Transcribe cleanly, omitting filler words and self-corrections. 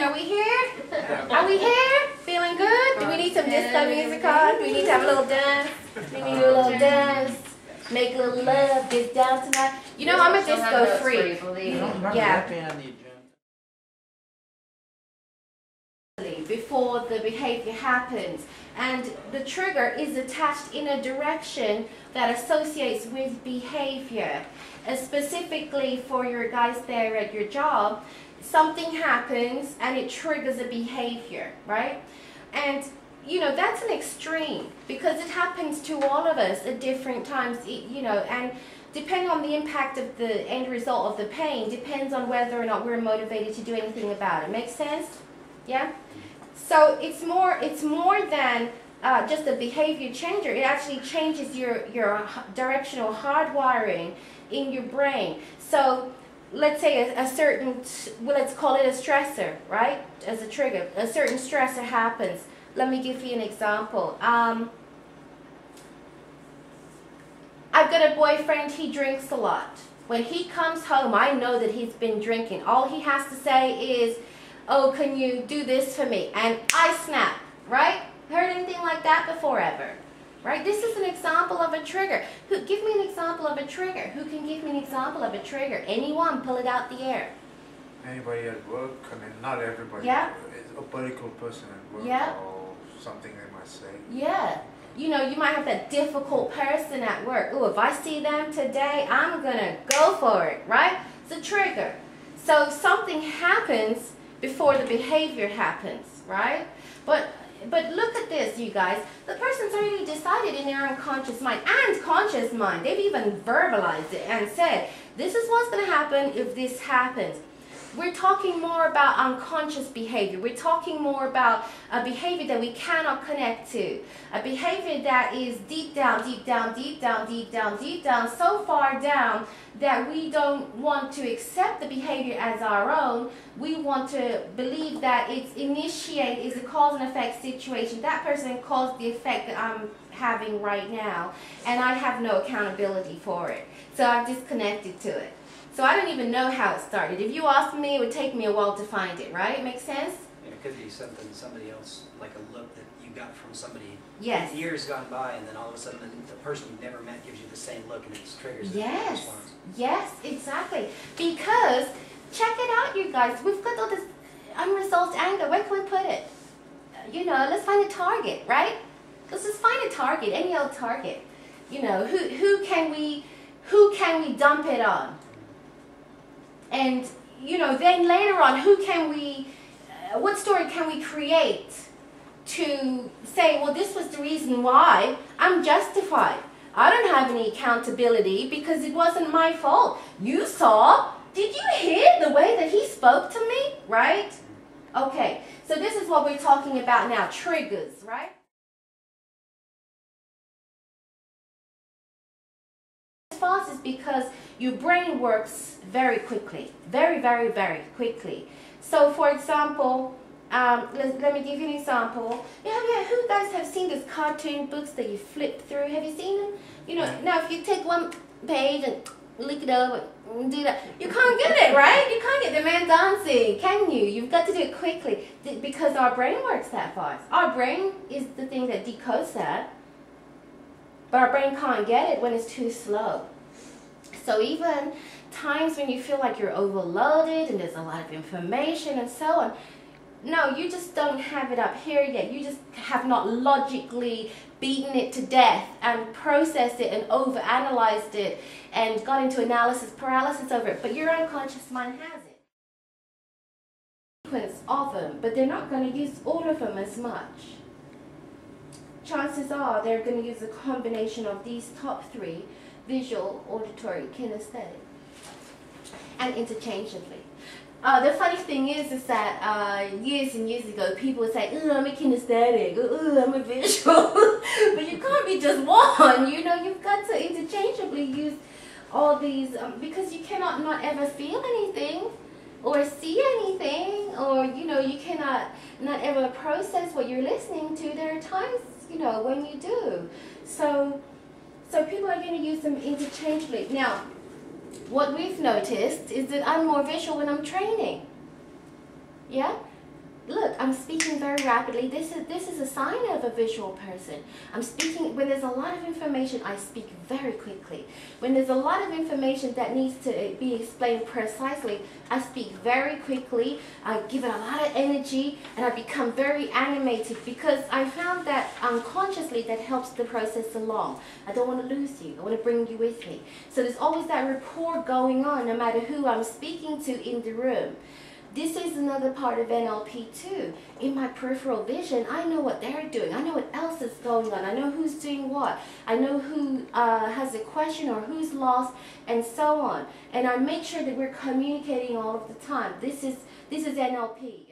Are we here? Are we here? Feeling good? Do we need some disco music on? Do we need to have a little dance? We need to do a little dance. Make a little love. Get down tonight. You know, I'm a disco freak. Yeah. Before the behavior happens, and the trigger is attached in a direction that associates with behavior. Specifically for your guys there at your job, something happens and it triggers a behavior, right? And you know, that's an extreme because it happens to all of us at different times, you know, and depending on the impact of the end result of the pain depends on whether or not we're motivated to do anything about it. Make sense? Yeah? So it's more than just a behavior changer. It actually changes your directional hardwiring in your brain. So let's say a certain, well, let's call it a stressor, right? As a trigger. A certain stressor happens. Let me give you an example. I've got a boyfriend, he drinks a lot. When he comes home, I know that he's been drinking. All he has to say is, oh, can you do this for me? And I snap, right? Heard anything like that before ever? Right? This is an example of a trigger. Give me an example of a trigger. Who can give me an example of a trigger? Anyone, pull it out the air. Anybody at work? I mean, not everybody. Yeah. A political person at work, yeah, or something they might say. Yeah. You know, you might have that difficult person at work. Oh, if I see them today, I'm going to go for it, right? It's a trigger. So something happens before the behavior happens, right? But look at this, you guys. The person's already decided in their unconscious mind and conscious mind. They've even verbalized it and said, this is what's going to happen if this happens. We're talking more about unconscious behavior. We're talking more about a behavior that we cannot connect to. A behavior that is deep down, deep down, deep down, deep down, deep down, so far down that we don't want to accept the behavior as our own. We want to believe that it's initiate is a cause and effect situation. That person caused the effect that I'm having right now, and I have no accountability for it. So I've disconnected to it. So I don't even know how it started. If you asked me, it would take me a while to find it, right? Make sense? Yeah, it could be something somebody else, like a look that you got from somebody. Yes. Years gone by, and then all of a sudden the person you've never met gives you the same look, and it triggers yes. a response. Yes, exactly. Because, check it out, you guys. We've got all this unresolved anger. Where can we put it? You know, let's find a target, right? Let's just find a target, any old target. You know, who can we dump it on? And, you know, then later on, what story can we create to say, well, this was the reason why I'm justified. I don't have any accountability because it wasn't my fault. You saw, did you hear the way that he spoke to me, right? Okay, so this is what we're talking about now, triggers, right? Fast is because your brain works very quickly, very, very, very quickly. So, for example, let me give you an example. Yeah, who guys have seen these cartoon books that you flip through? Have you seen them? You know, now if you take one page and lick it over and do that, you can't get it, right? You can't get the man dancing, can you? You've got to do it quickly because our brain works that fast. Our brain is the thing that decodes that. But our brain can't get it when it's too slow. So even times when you feel like you're overloaded and there's a lot of information and so on, no, you just don't have it up here yet. You just have not logically beaten it to death and processed it and overanalyzed it and got into analysis paralysis over it. But your unconscious mind has it. Sequence of them, but they're not going to use all of them as much. Chances are they're going to use a combination of these top three: visual, auditory, kinesthetic, and interchangeably. The funny thing is that years and years ago, people would say, "Oh, I'm a kinesthetic," "Oh, I'm a visual," but you can't be just one. You know, you've got to interchangeably use all these because you cannot not ever feel anything or see anything, or you know, you cannot not ever process what you're listening to. There are times, you know, when you do. So people are going to use them interchangeably. Now, what we've noticed is that I'm more visual when I'm training. Yeah? look, I'm speaking very rapidly. This is a sign of a visual person. I'm speaking, when there's a lot of information, I speak very quickly. When there's a lot of information that needs to be explained precisely, I speak very quickly. I give it a lot of energy, and I become very animated, because I found that unconsciously that helps the process along. I don't want to lose you. I want to bring you with me. So there's always that rapport going on, no matter who I'm speaking to in the room. This is another part of NLP too. In my peripheral vision, I know what they're doing. I know what else is going on. I know who's doing what. I know who has a question or who's lost, and so on. And I make sure that we're communicating all of the time. This is NLP.